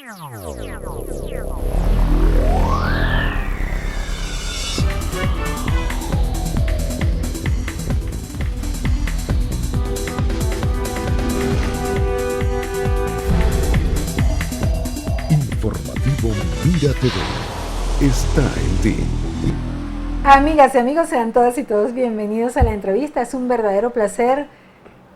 Informativo Mira TV está en ti. Amigas y amigos, sean todas y todos bienvenidos a la entrevista. Es un verdadero placer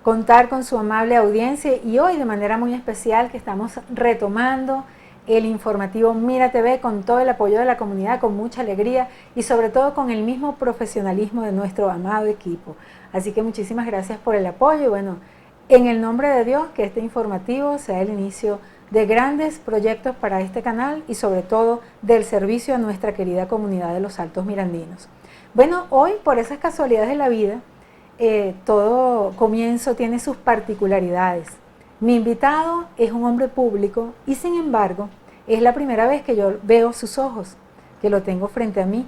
contar con su amable audiencia y hoy de manera muy especial que estamos retomando el informativo Mira TV con todo el apoyo de la comunidad, con mucha alegría y sobre todo con el mismo profesionalismo de nuestro amado equipo. Así que muchísimas gracias por el apoyo y bueno, en el nombre de Dios, que este informativo sea el inicio de grandes proyectos para este canal y sobre todo del servicio a nuestra querida comunidad de los Altos Mirandinos. Bueno, hoy por esas casualidades de la vida, todo comienzo tiene sus particularidades. Mi invitado es un hombre público y sin embargo es la primera vez que yo veo sus ojos, que lo tengo frente a mí.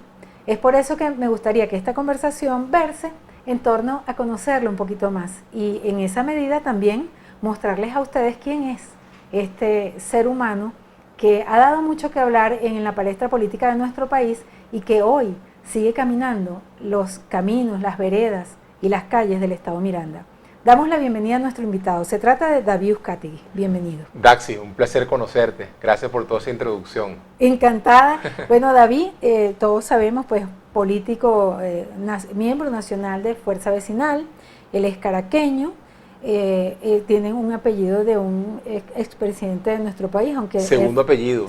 Es por eso que me gustaría que esta conversación verse en torno a conocerlo un poquito más y en esa medida también mostrarles a ustedes quién es este ser humano que ha dado mucho que hablar en la palestra política de nuestro país y que hoy sigue caminando los caminos, las veredas y las calles del Estado Miranda. Damos la bienvenida a nuestro invitado. Se trata de David Uzcategui. Bienvenido. Daxi, un placer conocerte. Gracias por toda esa introducción. Encantada. Bueno, David, todos sabemos, pues, político, miembro nacional de Fuerza Vecinal. Él es caraqueño. Tiene un apellido de un expresidente de nuestro país, aunque Segundo apellido,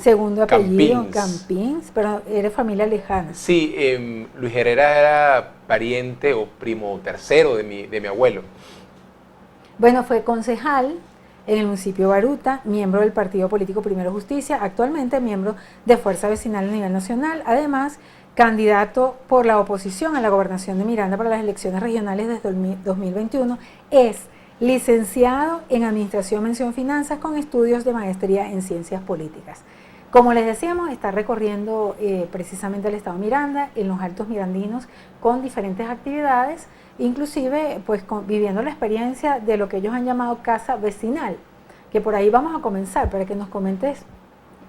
Campins, pero eres familia lejana. Sí, Luis Herrera era pariente o primo tercero de mi abuelo. Bueno, fue concejal en el municipio de Baruta, miembro del partido político Primero Justicia, actualmente miembro de Fuerza Vecinal a nivel nacional, además candidato por la oposición a la gobernación de Miranda para las elecciones regionales desde 2021, es licenciado en Administración, Mención, Finanzas con estudios de maestría en Ciencias Políticas. Como les decíamos, está recorriendo precisamente el Estado Miranda, en los Altos Mirandinos, con diferentes actividades, inclusive pues viviendo la experiencia de lo que ellos han llamado casa vecinal, que por ahí vamos a comenzar para que nos comentes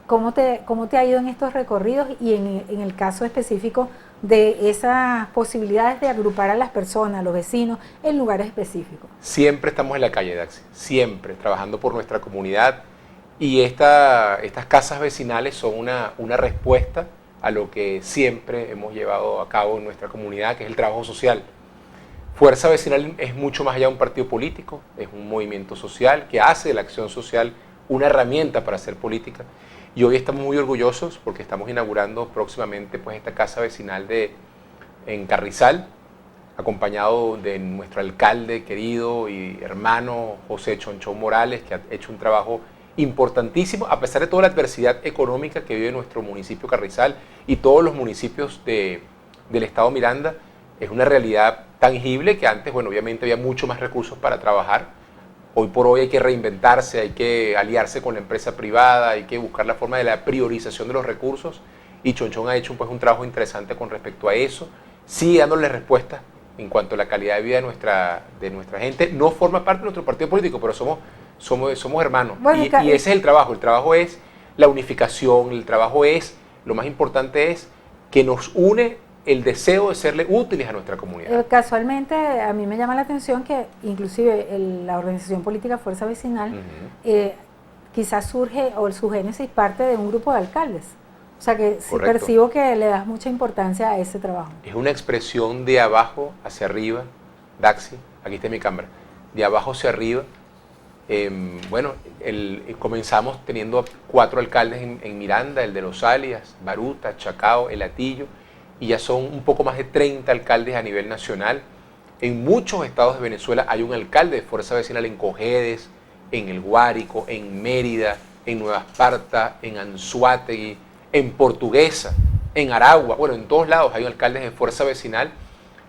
cómo te ha ido en estos recorridos y en el caso específico de esas posibilidades de agrupar a las personas, a los vecinos, en lugares específicos. Siempre estamos en la calle, Daxi, siempre trabajando por nuestra comunidad y estas casas vecinales son una respuesta a lo que siempre hemos llevado a cabo en nuestra comunidad, que es el trabajo social. Fuerza Vecinal es mucho más allá de un partido político, es un movimiento social que hace de la acción social una herramienta para hacer política. Y hoy estamos muy orgullosos porque estamos inaugurando próximamente pues, esta casa vecinal en Carrizal, acompañado de nuestro alcalde querido y hermano José Chonchón Morales, que ha hecho un trabajo importantísimo, a pesar de toda la adversidad económica que vive nuestro municipio Carrizal y todos los municipios del estado Miranda. Es una realidad tangible que antes, bueno, obviamente había mucho más recursos para trabajar. Hoy por hoy hay que reinventarse, hay que aliarse con la empresa privada, hay que buscar la forma de la priorización de los recursos y Chonchón ha hecho pues, un trabajo interesante con respecto a eso. Sigue dándole respuesta en cuanto a la calidad de vida de nuestra gente. No forma parte de nuestro partido político, pero somos hermanos. Bueno, y ese es el trabajo es la unificación, el trabajo es, lo más importante es que nos une el deseo de serle útiles a nuestra comunidad. Casualmente, a mí me llama la atención que inclusive la organización política Fuerza Vecinal quizás surge, o su génesis parte de un grupo de alcaldes. O sea que sí percibo que le das mucha importancia a ese trabajo. Es una expresión de abajo hacia arriba, Daxi, aquí está mi cámara, de abajo hacia arriba. Bueno, comenzamos teniendo 4 alcaldes en Miranda, el de Los Alias, Baruta, Chacao, El Hatillo, y ya son un poco más de 30 alcaldes a nivel nacional. En muchos estados de Venezuela hay un alcalde de Fuerza Vecinal en Cojedes, en El Guárico, en Mérida, en Nueva Esparta, en Anzoátegui, en Portuguesa, en Aragua. Bueno, en todos lados hay alcaldes de Fuerza Vecinal.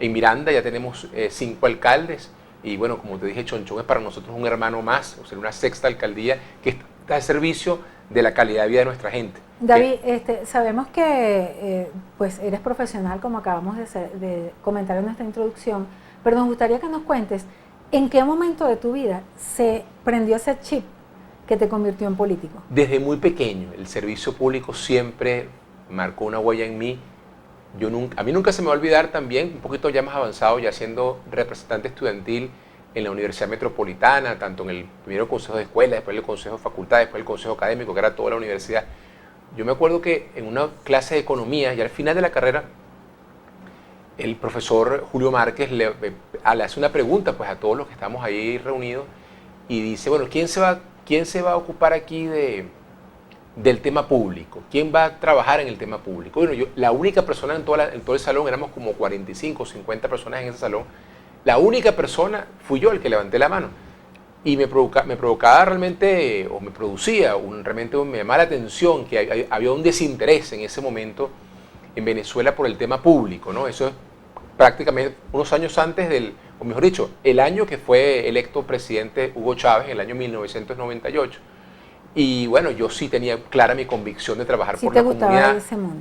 En Miranda ya tenemos 5 alcaldes. Y bueno, como te dije, Chonchón es para nosotros un hermano más, o sea, una 6ª alcaldía que está al servicio de la calidad de vida de nuestra gente. David, sabemos que pues eres profesional, como acabamos de comentar en nuestra introducción, pero nos gustaría que nos cuentes en qué momento de tu vida se prendió ese chip que te convirtió en político? Desde muy pequeño, el servicio público siempre marcó una huella en mí. A mí nunca se me va a olvidar también, un poquito ya más avanzado, ya siendo representante estudiantil en la Universidad Metropolitana, tanto en el primero consejo de escuela, después el consejo de facultad, después el consejo académico, que era toda la universidad. Yo me acuerdo que en una clase de economía, y al final de la carrera, el profesor Julio Márquez le hace una pregunta pues, a todos los que estamos ahí reunidos y dice, bueno, ¿quién se va a ocupar aquí del tema público? ¿Quién va a trabajar en el tema público? Bueno, la única persona en todo el salón, éramos como 45 o 50 personas en ese salón, la única persona fui yo el que levanté la mano. Y me provocaba realmente, o me producía, realmente me llamaba la atención que había un desinterés en ese momento en Venezuela por el tema público, ¿no? Eso es prácticamente unos años antes o mejor dicho, el año que fue electo presidente Hugo Chávez, en el año 1998. Y bueno, yo sí tenía clara mi convicción de trabajar por la comunidad,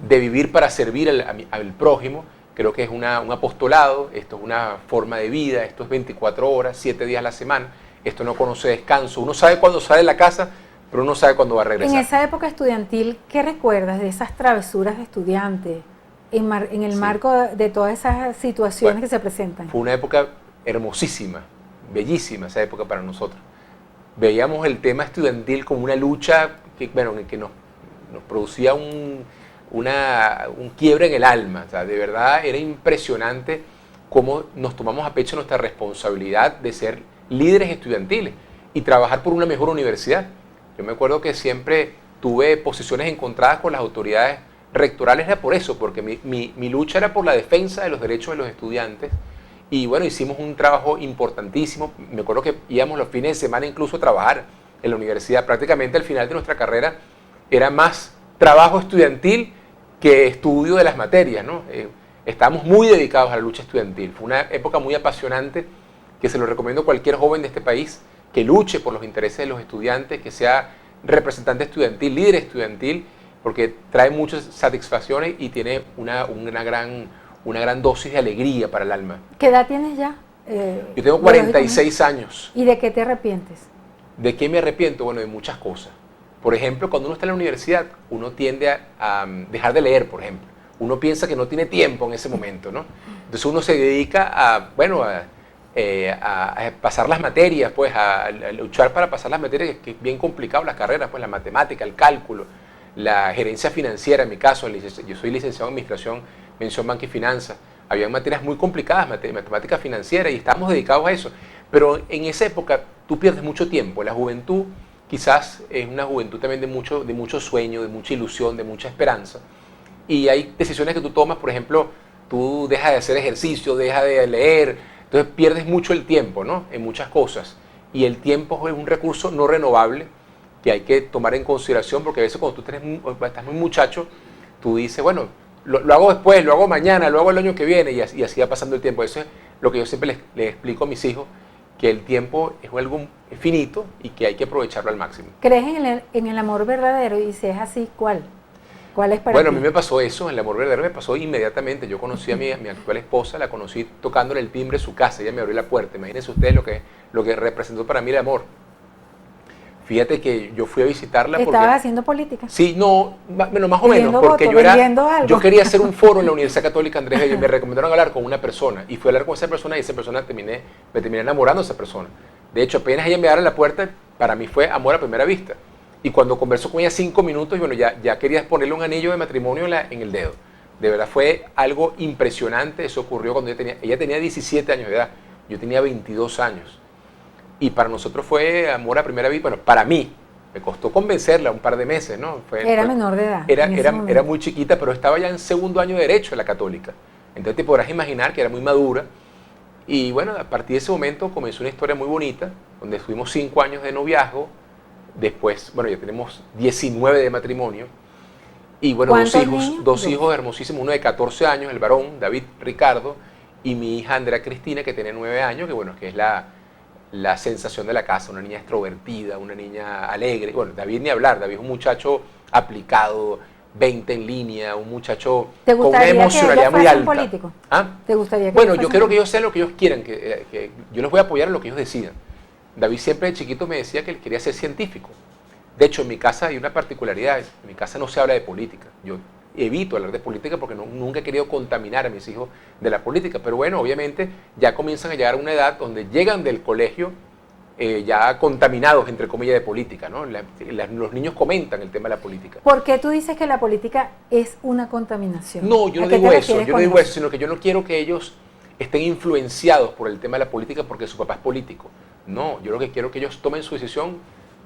de vivir para servir al prójimo. Creo que es un apostolado, esto es una forma de vida, esto es 24 horas, 7 días a la semana, esto no conoce descanso. Uno sabe cuándo sale de la casa, pero uno sabe cuándo va a regresar. En esa época estudiantil, ¿qué recuerdas de esas travesuras de estudiante en el marco de todas esas situaciones que se presentan? Fue una época hermosísima, bellísima esa época para nosotros. Veíamos el tema estudiantil como una lucha que nos producía un quiebre en el alma. O sea, de verdad era impresionante cómo nos tomamos a pecho nuestra responsabilidad de ser líderes estudiantiles y trabajar por una mejor universidad. Yo me acuerdo que siempre tuve posiciones encontradas con las autoridades rectorales, era por eso, porque mi lucha era por la defensa de los derechos de los estudiantes. Y bueno, hicimos un trabajo importantísimo. Me acuerdo que íbamos los fines de semana incluso a trabajar en la universidad. Prácticamente al final de nuestra carrera era más trabajo estudiantil que estudio de las materias, ¿no? Estábamos muy dedicados a la lucha estudiantil. Fue una época muy apasionante que se lo recomiendo a cualquier joven de este país que luche por los intereses de los estudiantes, que sea representante estudiantil, líder estudiantil, porque trae muchas satisfacciones y tiene una gran dosis de alegría para el alma. ¿Qué edad tienes ya? Yo tengo 46 años. ¿Y de qué te arrepientes? ¿De qué me arrepiento? Bueno, de muchas cosas. Por ejemplo, cuando uno está en la universidad, uno tiende a dejar de leer, por ejemplo. Uno piensa que no tiene tiempo en ese momento, ¿no? Entonces uno se dedica a pasar las materias, pues, a luchar para pasar las materias, que es bien complicado, las carreras, pues, la matemática, el cálculo, la gerencia financiera, en mi caso, yo soy licenciado en Administración, Mención Banca y Finanzas. Había materias muy complicadas, matemática financiera, y estábamos dedicados a eso. Pero en esa época tú pierdes mucho tiempo. La juventud quizás es una juventud también de mucho sueño, de mucha ilusión, de mucha esperanza. Y hay decisiones que tú tomas, por ejemplo, tú dejas de hacer ejercicio, dejas de leer, entonces pierdes mucho el tiempo, ¿no? En muchas cosas. Y el tiempo es un recurso no renovable que hay que tomar en consideración, porque a veces cuando tú estás muy muchacho, tú dices, bueno, lo hago después, lo hago mañana, lo hago el año que viene, y así va pasando el tiempo. Eso es lo que yo siempre les explico a mis hijos, que el tiempo es algo finito y que hay que aprovecharlo al máximo. ¿Crees en el amor verdadero? Y si es así, ¿cuál? ¿Cuál es para ti? Bueno, a mí me pasó eso, el amor verdadero me pasó inmediatamente. Yo conocí a mi actual esposa, la conocí tocándole el timbre de su casa, ella me abrió la puerta. Imagínense ustedes lo que representó para mí el amor. Fíjate que yo fui a visitarla porque... ¿Estabas haciendo política? Sí, no, bueno, más o menos, porque yo quería hacer un foro en la Universidad Católica Andrés Bello y me recomendaron hablar con una persona, y fui a hablar con esa persona y esa persona me terminé enamorando de esa persona. De hecho, apenas ella me abre la puerta, para mí fue amor a primera vista. Y cuando conversó con ella 5 minutos, bueno, ya quería ponerle un anillo de matrimonio en el dedo. De verdad fue algo impresionante. Eso ocurrió cuando ella tenía 17 años de edad, yo tenía 22 años. Y para nosotros fue amor a primera vista. Bueno, para mí, me costó convencerla un par de meses, ¿no? Era menor de edad. Era muy chiquita, pero estaba ya en segundo año de Derecho en la Católica. Entonces te podrás imaginar que era muy madura. Y bueno, a partir de ese momento comenzó una historia muy bonita, donde estuvimos 5 años de noviazgo. Después, bueno, ya tenemos 19 de matrimonio. Y bueno, dos hijos hermosísimos, uno de 14 años, el varón, David Ricardo, y mi hija Andrea Cristina, que tiene 9 años, que bueno, que es la sensación de la casa, una niña extrovertida, una niña alegre. Bueno, David ni hablar, David es un muchacho aplicado, 20 en línea, un muchacho con una emocionalidad muy alta. Político? ¿Ah? ¿Te gustaría que bueno, yo quiero que ellos sean lo que ellos quieran, que yo los voy a apoyar en lo que ellos decidan. David siempre de chiquito me decía que él quería ser científico. De hecho, en mi casa hay una particularidad, en mi casa no se habla de política. Yo evito hablar de política porque nunca he querido contaminar a mis hijos de la política. Pero bueno, obviamente ya comienzan a llegar a una edad donde llegan del colegio ya contaminados, entre comillas, de política, ¿no? Los niños comentan el tema de la política. ¿Por qué tú dices que la política es una contaminación? No, yo no digo eso, sino que yo no quiero que ellos estén influenciados por el tema de la política porque su papá es político. No, yo lo que quiero es que ellos tomen su decisión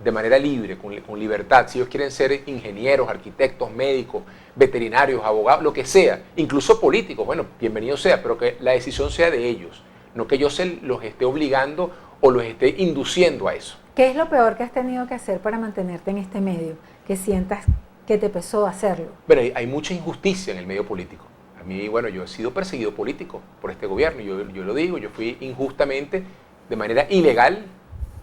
de manera libre, con libertad. Si ellos quieren ser ingenieros, arquitectos, médicos, veterinarios, abogados, lo que sea, incluso políticos, bueno, bienvenido sea, pero que la decisión sea de ellos, no que yo los esté obligando o los esté induciendo a eso. ¿Qué es lo peor que has tenido que hacer para mantenerte en este medio? Que sientas que te pesó hacerlo. Bueno, hay mucha injusticia en el medio político. A mí, bueno, yo he sido perseguido político por este gobierno, yo lo digo, yo fui injustamente, de manera ilegal,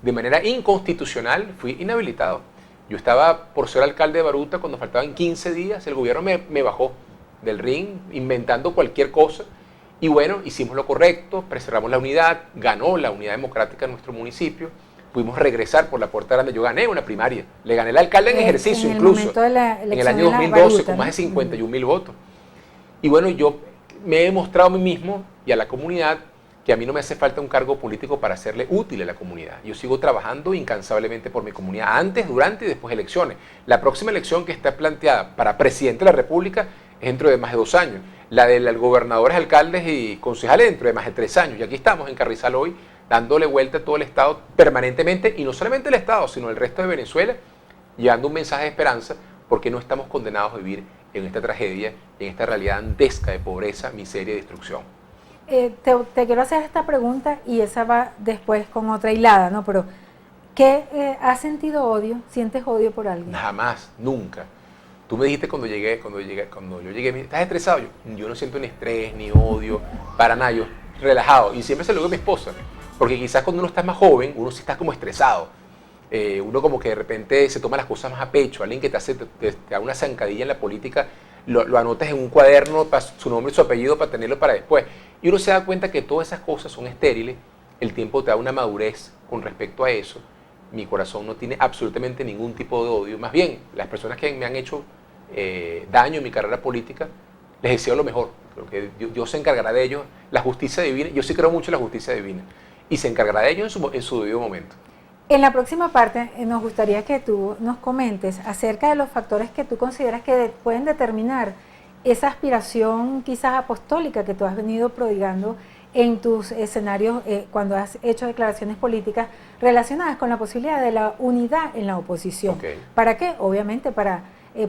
de manera inconstitucional, fui inhabilitado. Yo estaba por ser alcalde de Baruta cuando faltaban 15 días, el gobierno me bajó del ring inventando cualquier cosa. Y bueno, hicimos lo correcto, preservamos la unidad, ganó la unidad democrática en nuestro municipio, pudimos regresar por la puerta grande. Yo gané una primaria, le gané al alcalde en ejercicio incluso, en el año 2012, con más de 51.000 votos. Y bueno, yo me he demostrado a mí mismo y a la comunidad que a mí no me hace falta un cargo político para hacerle útil a la comunidad. Yo sigo trabajando incansablemente por mi comunidad, antes, durante y después de elecciones. La próxima elección que está planteada para presidente de la República es dentro de más de 2 años. La de los gobernadores, alcaldes y concejales dentro de más de 3 años. Y aquí estamos en Carrizal hoy, dándole vuelta a todo el Estado permanentemente, y no solamente el Estado, sino el resto de Venezuela, llevando un mensaje de esperanza, porque no estamos condenados a vivir en esta tragedia, en esta realidad dantesca de pobreza, miseria y destrucción. Te quiero hacer esta pregunta y esa va después con otra hilada, ¿no? Pero, ¿qué has sentido odio? ¿Sientes odio por alguien? Jamás, nunca. Tú me dijiste cuando yo llegué, ¿estás estresado? Yo no siento ni estrés, ni odio, para nada, yo relajado. Y siempre se lo digo a mi esposa, porque quizás cuando uno está más joven, uno sí está como estresado. Uno como que de repente se toma las cosas más a pecho. Alguien que te da una zancadilla en la política, lo anotas en un cuaderno, su nombre y su apellido para tenerlo para después. Y uno se da cuenta que todas esas cosas son estériles, el tiempo te da una madurez con respecto a eso. Mi corazón no tiene absolutamente ningún tipo de odio. Más bien, las personas que me han hecho daño en mi carrera política, les deseo lo mejor. Creo que Dios se encargará de ellos. La justicia divina, yo sí creo mucho en la justicia divina, y se encargará de ellos en su debido momento. En la próxima parte nos gustaría que tú nos comentes acerca de los factores que tú consideras que pueden determinar esa aspiración quizás apostólica que tú has venido prodigando en tus escenarios cuando has hecho declaraciones políticas relacionadas con la posibilidad de la unidad en la oposición. Okay. ¿Para qué? Obviamente para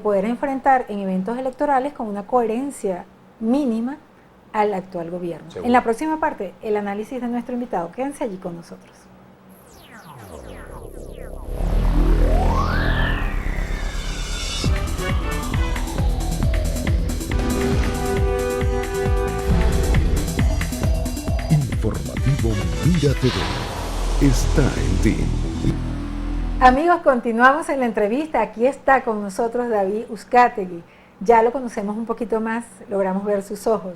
poder enfrentar en eventos electorales con una coherencia mínima al actual gobierno. Seguro. En la próxima parte, el análisis de nuestro invitado. Quédense allí con nosotros. Informativo Mira TV está en ti. Amigos, continuamos en la entrevista. Aquí está con nosotros David Uzcategui. Ya lo conocemos un poquito más, logramos ver sus ojos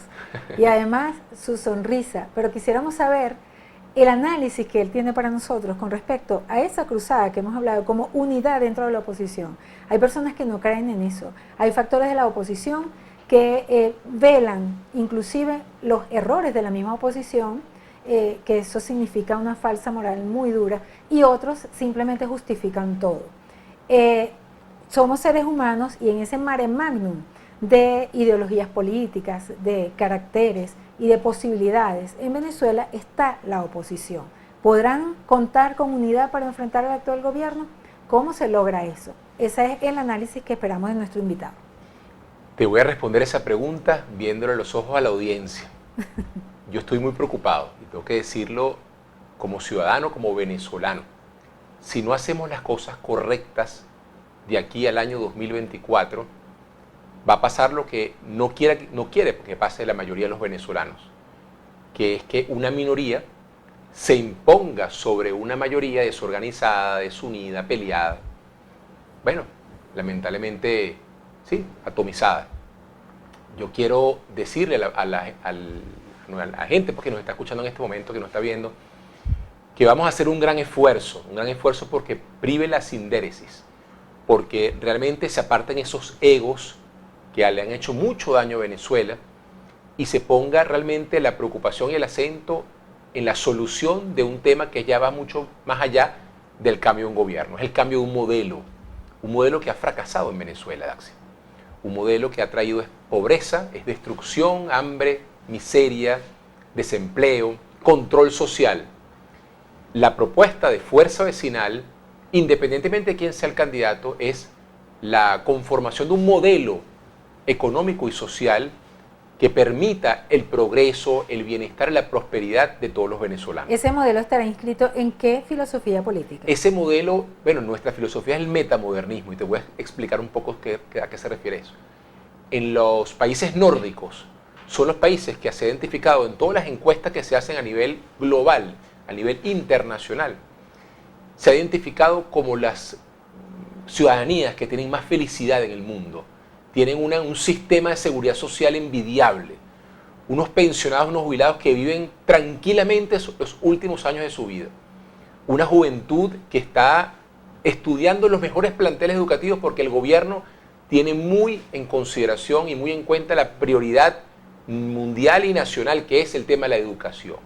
y además su sonrisa, pero quisiéramos saber el análisis que él tiene para nosotros con respecto a esa cruzada que hemos hablado como unidad dentro de la oposición. Hay personas que no creen en eso, hay factores de la oposición que velan inclusive los errores de la misma oposición, que eso significa una falsa moral muy dura, y otros simplemente justifican todo. Somos seres humanos y en ese mare magnum de ideologías políticas, de caracteres y de posibilidades, en Venezuela está la oposición. ¿Podrán contar con unidad para enfrentar al actual gobierno? ¿Cómo se logra eso? Ese es el análisis que esperamos de nuestro invitado. Te voy a responder esa pregunta viéndole los ojos a la audiencia. Yo estoy muy preocupado y tengo que decirlo como ciudadano, como venezolano. Si no hacemos las cosas correctas de aquí al año 2024, va a pasar lo que no quiere que pase la mayoría de los venezolanos, que es que una minoría se imponga sobre una mayoría desorganizada, desunida, peleada. Bueno, lamentablemente, sí, atomizada. Yo quiero decirle a la gente, porque nos está escuchando en este momento, que nos está viendo, que vamos a hacer un gran esfuerzo porque prive la sindéresis, porque realmente se aparten esos egos que le han hecho mucho daño a Venezuela y se ponga realmente la preocupación y el acento en la solución de un tema que ya va mucho más allá del cambio de un gobierno. Es el cambio de un modelo que ha fracasado en Venezuela, Daxi. Un modelo que ha traído es pobreza, es destrucción, hambre, miseria, desempleo, control social. La propuesta de fuerza vecinal, independientemente de quién sea el candidato, es la conformación de un modelo económico y social que permita el progreso, el bienestar y la prosperidad de todos los venezolanos. ¿Ese modelo estará inscrito en qué filosofía política? Ese modelo, bueno, nuestra filosofía es el metamodernismo y te voy a explicar un poco a qué se refiere eso. En los países nórdicos son los países que se han identificado en todas las encuestas que se hacen a nivel global, a nivel internacional, se ha identificado como las ciudadanías que tienen más felicidad en el mundo. Tienen un sistema de seguridad social envidiable, unos pensionados, unos jubilados que viven tranquilamente los últimos años de su vida, una juventud que está estudiando los mejores planteles educativos porque el gobierno tiene muy en consideración y muy en cuenta la prioridad mundial y nacional que es el tema de la educación.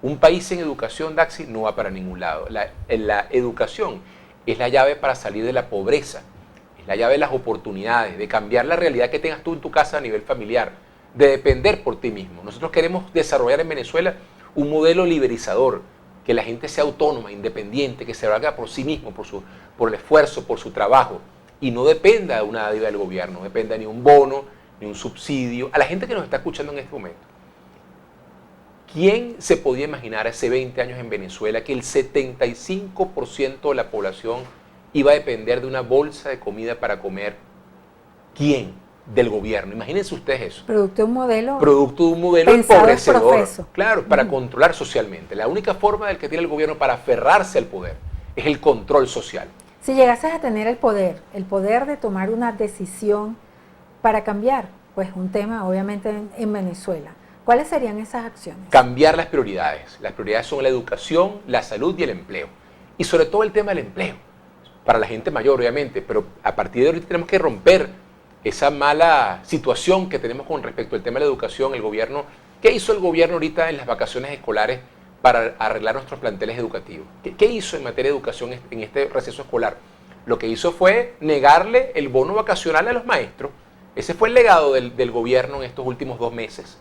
Un país en educación, Daxi, no va para ningún lado. La educación es la llave para salir de la pobreza, es la llave de las oportunidades, de cambiar la realidad que tengas tú en tu casa a nivel familiar, de depender por ti mismo. Nosotros queremos desarrollar en Venezuela un modelo liberalizador, que la gente sea autónoma, independiente, que se valga por sí mismo, por el esfuerzo, por su trabajo, y no dependa de una dádiva del gobierno, no dependa ni un bono, ni un subsidio. A la gente que nos está escuchando en este momento, ¿quién se podía imaginar hace 20 años en Venezuela que el 75% de la población iba a depender de una bolsa de comida para comer? ¿Quién? Del gobierno. Imagínense ustedes eso. Producto de un modelo. Producto de un modelo pensado empobrecedor. profeso. Claro, para controlar socialmente. La única forma del que tiene el gobierno para aferrarse al poder es el control social. Si llegases a tener el poder de tomar una decisión para cambiar, pues un tema obviamente en Venezuela, ¿cuáles serían esas acciones? Cambiar las prioridades. Las prioridades son la educación, la salud y el empleo. Y sobre todo el tema del empleo. Para la gente mayor, obviamente, pero a partir de ahorita tenemos que romper esa mala situación que tenemos con respecto al tema de la educación. El gobierno, ¿qué hizo el gobierno ahorita en las vacaciones escolares para arreglar nuestros planteles educativos? ¿Qué hizo en materia de educación en este receso escolar? Lo que hizo fue negarle el bono vacacional a los maestros. Ese fue el legado del gobierno en estos últimos 2 meses.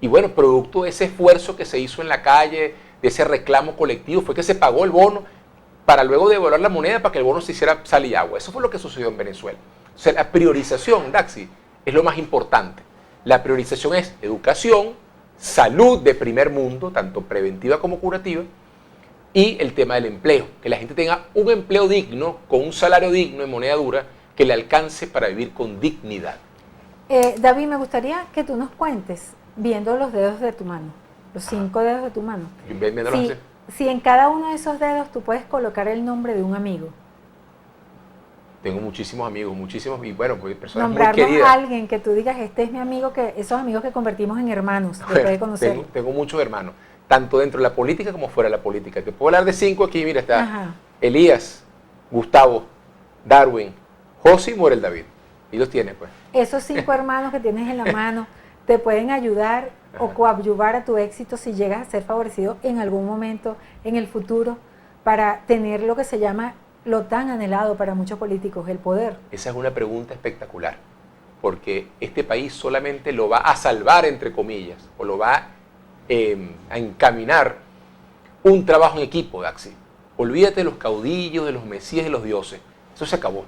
Y bueno, producto de ese esfuerzo que se hizo en la calle, de ese reclamo colectivo, fue que se pagó el bono para luego devolver la moneda para que el bono se hiciera sal y agua. Eso fue lo que sucedió en Venezuela. O sea, la priorización, Daxi, es lo más importante. La priorización es educación, salud de primer mundo, tanto preventiva como curativa, y el tema del empleo. Que la gente tenga un empleo digno, con un salario digno en moneda dura, que le alcance para vivir con dignidad. David, me gustaría que tú nos cuentes, viendo los dedos de tu mano, los 5 dedos de tu mano, si en cada uno de esos dedos tú puedes colocar el nombre de un amigo. Tengo muchísimos amigos, y bueno, pues personas nombrarnos muy queridas. A alguien que tú digas, este es mi amigo, esos amigos que convertimos en hermanos, después de conocerlo. Tengo muchos hermanos, tanto dentro de la política como fuera de la política. Te puedo hablar de 5 aquí, mira, está Ajá. Elías, Gustavo, Darwin, José y Morel David. Y los tienes, pues. Esos 5 hermanos que tienes en la mano te pueden ayudar o coadyuvar a tu éxito si llegas a ser favorecido en algún momento en el futuro para tener lo que se llama lo tan anhelado para muchos políticos, el poder. Esa es una pregunta espectacular, porque este país solamente lo va a salvar, entre comillas, o lo va a encaminar un trabajo en equipo, Daxi. Olvídate de los caudillos, de los mesías y de los dioses. Eso se acabó.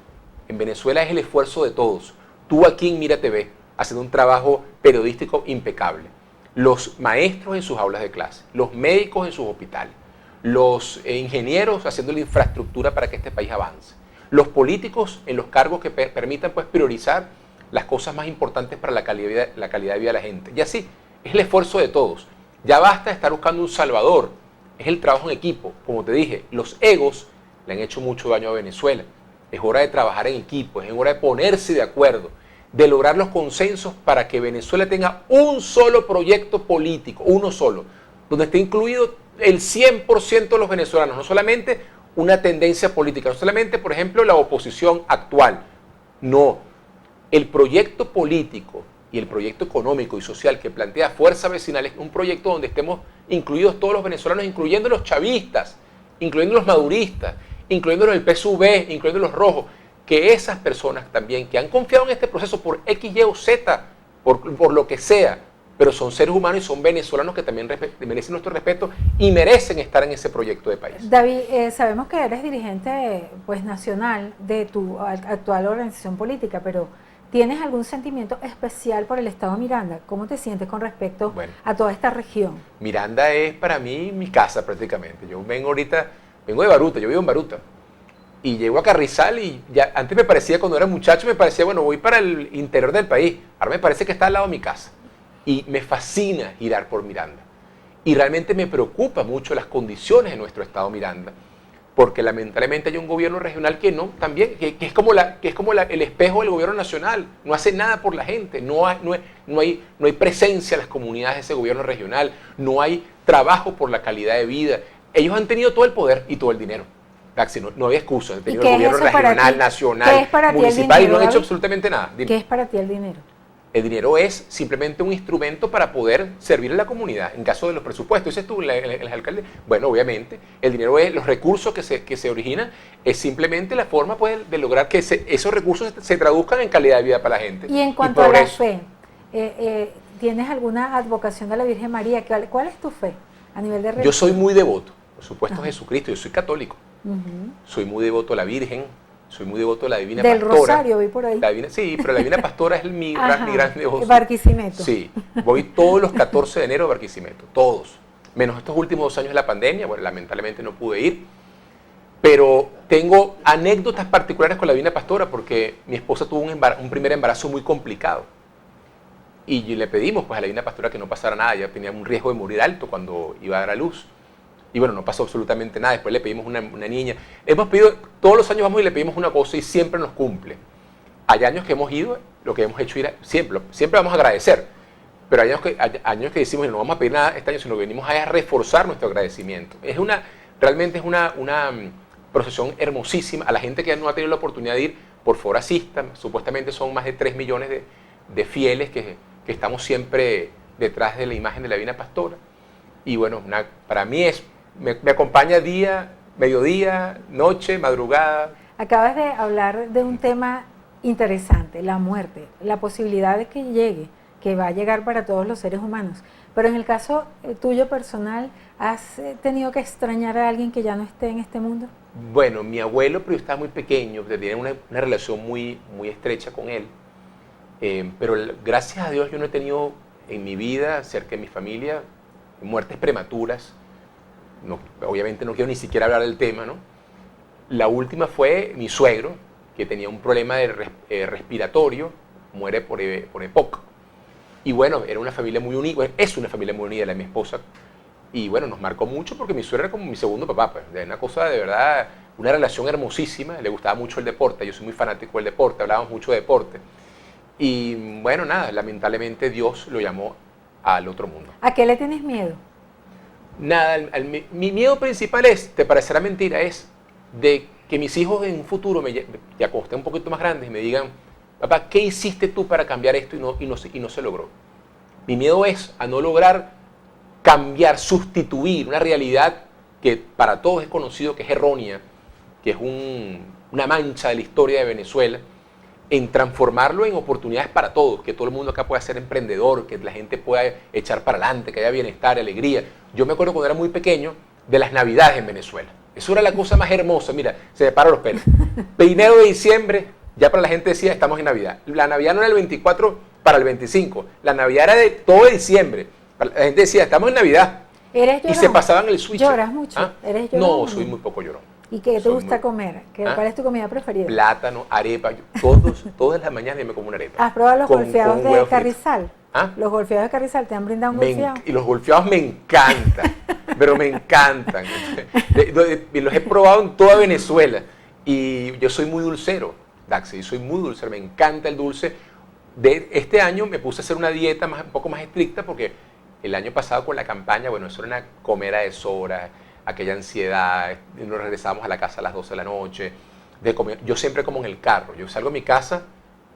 En Venezuela es el esfuerzo de todos. Tú aquí en Mira TV, haciendo un trabajo periodístico impecable. Los maestros en sus aulas de clase, los médicos en sus hospitales, los ingenieros haciendo la infraestructura para que este país avance, los políticos en los cargos que permitan pues, priorizar las cosas más importantes para la calidad de vida de la gente. Y así, es el esfuerzo de todos. Ya basta de estar buscando un salvador, es el trabajo en equipo. Como te dije, los egos le han hecho mucho daño a Venezuela. Es hora de trabajar en equipo, es hora de ponerse de acuerdo, de lograr los consensos para que Venezuela tenga un solo proyecto político, uno solo, donde esté incluido el 100% de los venezolanos, no solamente una tendencia política, no solamente, por ejemplo, la oposición actual, no, el proyecto político y el proyecto económico y social que plantea Fuerza Vecinal es un proyecto donde estemos incluidos todos los venezolanos, incluyendo los chavistas, incluyendo los maduristas, incluyendo los del PSUV, incluyendo los rojos, que esas personas también que han confiado en este proceso por X, Y o Z, por lo que sea, pero son seres humanos y son venezolanos que también merecen nuestro respeto y merecen estar en ese proyecto de país. David, sabemos que eres dirigente pues, nacional de tu actual organización política, pero ¿tienes algún sentimiento especial por el estado Miranda? ¿Cómo te sientes con respecto a toda esta región? Miranda es para mí mi casa prácticamente. Yo vengo de Baruta, yo vivo en Baruta. Y llego a Carrizal y ya antes me parecía, cuando era muchacho, me parecía, bueno, voy para el interior del país. Ahora me parece que está al lado de mi casa. Y me fascina girar por Miranda. Y realmente me preocupa mucho las condiciones de nuestro estado Miranda. Porque lamentablemente hay un gobierno regional que no, también, que es como el espejo del gobierno nacional. No hace nada por la gente. No hay presencia en las comunidades de ese gobierno regional. No hay trabajo por la calidad de vida. Ellos han tenido todo el poder y todo el dinero. Daxi, no había excusa. Han tenido el gobierno regional, nacional, municipal y no han hecho absolutamente nada. Dime. ¿Qué es para ti el dinero? El dinero es simplemente un instrumento para poder servir a la comunidad. En caso de los presupuestos, dices tú, el alcalde, bueno, obviamente, el dinero es, los recursos que se originan, es simplemente la forma pues, de lograr que esos recursos se traduzcan en calidad de vida para la gente. Y en cuanto a la fe, ¿tienes alguna advocación de la Virgen María? ¿Cuál es tu fe a nivel de religión? Yo soy muy devoto, por supuesto, a Jesucristo, yo soy católico. Soy muy devoto a la Virgen. Soy muy devoto a la Divina Pastora. Del Rosario, voy por ahí. Sí, pero la Divina Pastora es mi gran devoción. Barquisimeto. Sí, voy todos los 14 de enero a Barquisimeto, todos. Menos estos últimos 2 años de la pandemia, bueno, lamentablemente no pude ir. Pero tengo anécdotas particulares con la Divina Pastora porque mi esposa tuvo un primer embarazo muy complicado. Y le pedimos pues, a la Divina Pastora que no pasara nada, ella tenía un riesgo de morir alto cuando iba a dar a luz. Y bueno, no pasó absolutamente nada. Después le pedimos una niña. Hemos pedido, todos los años vamos y le pedimos una cosa y siempre nos cumple. Hay años que hemos ido, lo que hemos hecho siempre vamos a agradecer. Pero hay años que decimos, no vamos a pedir nada este año, sino que venimos a reforzar nuestro agradecimiento. Realmente es una procesión hermosísima. A la gente que no ha tenido la oportunidad de ir, por favor asistan. Supuestamente son más de 3 millones de fieles que estamos siempre detrás de la imagen de la Divina Pastora. Y bueno, para mí me acompaña día, mediodía, noche, madrugada. Acabas de hablar de un tema interesante, la muerte, la posibilidad de que llegue, que va a llegar para todos los seres humanos. Pero en el caso tuyo personal, ¿has tenido que extrañar a alguien que ya no esté en este mundo? Bueno, mi abuelo, pero yo estaba muy pequeño, tenía una relación muy, muy estrecha con él. Pero gracias a Dios yo no he tenido en mi vida, cerca de mi familia, muertes prematuras. No, obviamente no quiero ni siquiera hablar del tema, ¿no? La última fue mi suegro, que tenía un problema respiratorio, muere por EPOC. Y bueno, era una familia muy unida, bueno, es una familia muy unida, la de mi esposa. Y bueno, nos marcó mucho porque mi suegro era como mi segundo papá, pues, de una cosa de verdad, una relación hermosísima, le gustaba mucho el deporte, yo soy muy fanático del deporte, hablábamos mucho de deporte. Y bueno, nada, lamentablemente Dios lo llamó al otro mundo. ¿A qué le tienes miedo? Nada, mi miedo principal te parecerá mentira, es de que mis hijos en un futuro, ya cuando estén un poquito más grandes, me digan, papá, ¿qué hiciste tú para cambiar esto y no se logró? Mi miedo es a no lograr cambiar, sustituir una realidad que para todos es conocido que es errónea, que es una mancha de la historia de Venezuela, en transformarlo en oportunidades para todos, que todo el mundo acá pueda ser emprendedor, que la gente pueda echar para adelante, que haya bienestar, alegría. Yo me acuerdo cuando era muy pequeño de las Navidades en Venezuela. Eso era la cosa más hermosa. Mira, se me paran los pelos. Primero de diciembre, ya para la gente decía, estamos en Navidad. La Navidad no era el 24 para el 25. La Navidad era de todo diciembre. La gente decía, estamos en Navidad. ¿Eres llorón? Y se pasaban el switch. ¿Lloras mucho? ¿Ah? ¿Eres llorón? No, soy muy poco llorón. ¿Y qué te gusta comer? ¿Cuál es tu comida preferida? Plátano, arepa. Todas las mañanas yo me como una arepa. ¿Has probado los golfeados de Carrizal? ¿Ah? ¿Los golfeados de Carrizal te han brindado un golfeado? Y los golfeados me encantan, pero me encantan. Los he probado en toda Venezuela. Y yo soy muy dulcero, Daxi, soy muy dulcero, me encanta el dulce. Este año me puse a hacer una dieta un poco más estricta porque el año pasado con la campaña, bueno, eso era una comera de sobra, aquella ansiedad, nos regresábamos a la casa a las 12 de la noche, de comer. Yo siempre como en el carro, yo salgo a mi casa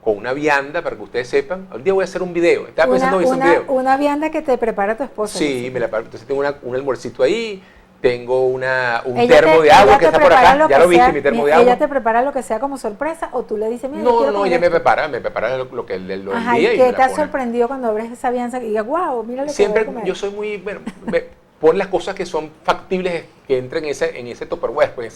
con una vianda, para que ustedes sepan, un día voy a hacer un video, estaba pensando en hacer un video. Una vianda que te prepara tu esposa. Sí, me la preparo, entonces tengo un almuercito ahí, tengo un termo de agua que está por acá, ya lo viste, mi termo de agua. ¿Ella te prepara lo que sea como sorpresa o tú le dices, mira, No, ella me prepara lo que el día Ajá, y ¿y qué me te ha la pone. sorprendido cuando abres esa vianda y digas, wow, mira lo que Siempre, voy a comer? yo soy muy, bueno, pon las cosas que son factibles que entren en ese Tupperware, pues,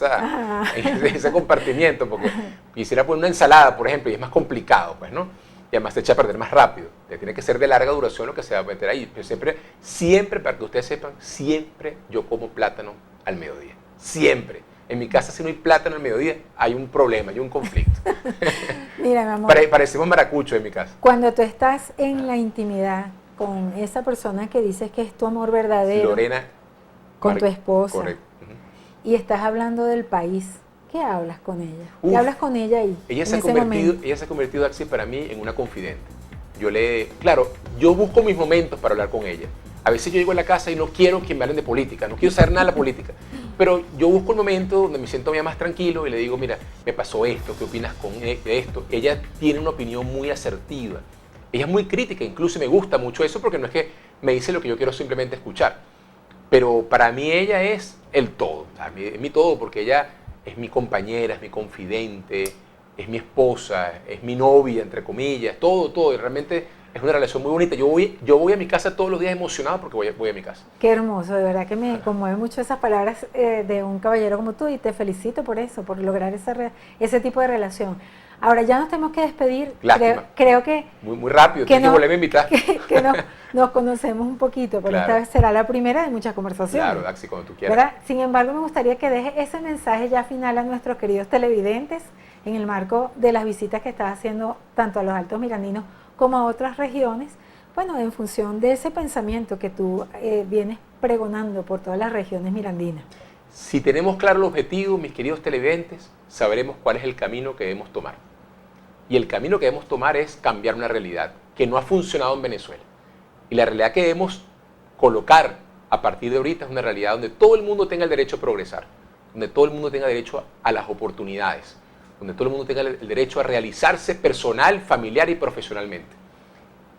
en ese compartimiento, porque quisiera poner una ensalada, por ejemplo, y es más complicado, pues, ¿no? Y además se echa a perder más rápido. Tiene que ser de larga duración lo que se va a meter ahí. Pero siempre, para que ustedes sepan, siempre yo como plátano al mediodía. Siempre. En mi casa, si no hay plátano al mediodía, hay un problema, hay un conflicto. Mira, mi amor. Parecemos maracuchos en mi casa. Cuando tú estás en la intimidad con esa persona que dices que es tu amor verdadero, Lorena. con tu esposa, Correcto. y estás hablando del país, ¿qué hablas con ella? Uf. ¿Qué hablas con ella ahí? Ella en se ese momento? ha convertido, Axi, para mí en una confidente. Claro, yo busco mis momentos para hablar con ella. A veces yo llego a la casa y no quiero que me hablen de política, no quiero saber nada de la política. Pero yo busco el momento donde me siento más tranquilo y le digo, mira, me pasó esto, ¿qué opinas de esto? Ella tiene una opinión muy asertiva. Ella es muy crítica, incluso me gusta mucho eso porque no es que me dice lo que yo quiero simplemente escuchar. Pero para mí ella es el todo, es mi todo, porque ella es mi compañera, es mi confidente, es mi esposa, es mi novia, entre comillas, todo, y realmente es una relación muy bonita. Yo voy a mi casa todos los días emocionado porque voy a mi casa. Qué hermoso, de verdad que me conmueve mucho esas palabras de un caballero como tú y te felicito por eso, por lograr ese tipo de relación. Ahora ya nos tenemos que despedir. Lástima. Creo que Muy rápido, tienes que volverme a invitar. que nos conocemos un poquito, pero Claro. esta vez será la primera de muchas conversaciones. Claro, Daxi, cuando tú quieras. ¿Verdad? Sin embargo, me gustaría que deje ese mensaje ya final a nuestros queridos televidentes en el marco de las visitas que estás haciendo tanto a los Altos Mirandinos como a otras regiones, bueno, en función de ese pensamiento que tú vienes pregonando por todas las regiones mirandinas. Si tenemos claro el objetivo, mis queridos televidentes, sabremos cuál es el camino que debemos tomar. Y el camino que debemos tomar es cambiar una realidad que no ha funcionado en Venezuela. Y la realidad que debemos colocar a partir de ahorita es una realidad donde todo el mundo tenga el derecho a progresar, donde todo el mundo tenga derecho a las oportunidades, donde todo el mundo tenga el derecho a realizarse personal, familiar y profesionalmente.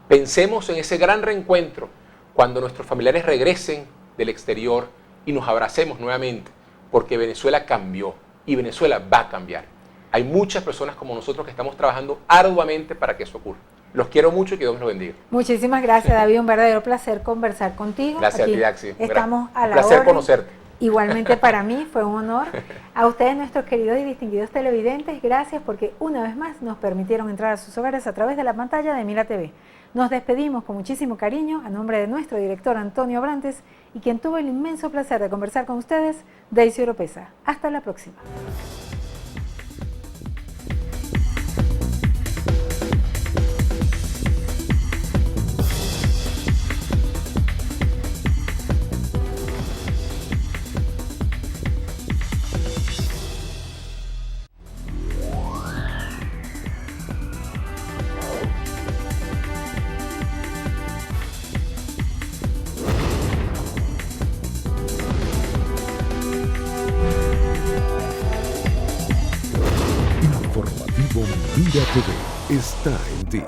Pensemos en ese gran reencuentro cuando nuestros familiares regresen del exterior y nos abracemos nuevamente, porque Venezuela cambió y Venezuela va a cambiar. Hay muchas personas como nosotros que estamos trabajando arduamente para que eso ocurra. Los quiero mucho y que Dios me los bendiga. Muchísimas gracias, David. Un verdadero placer conversar contigo. Gracias Aquí a ti, Daxi. Estamos a Un la placer orden. conocerte. Igualmente para mí fue un honor. A ustedes, nuestros queridos y distinguidos televidentes, gracias porque una vez más nos permitieron entrar a sus hogares a través de la pantalla de Mira TV. Nos despedimos con muchísimo cariño a nombre de nuestro director Antonio Brantes y quien tuvo el inmenso placer de conversar con ustedes, Daisy Oropesa. Hasta la próxima. Informativo Mira TV está en ti.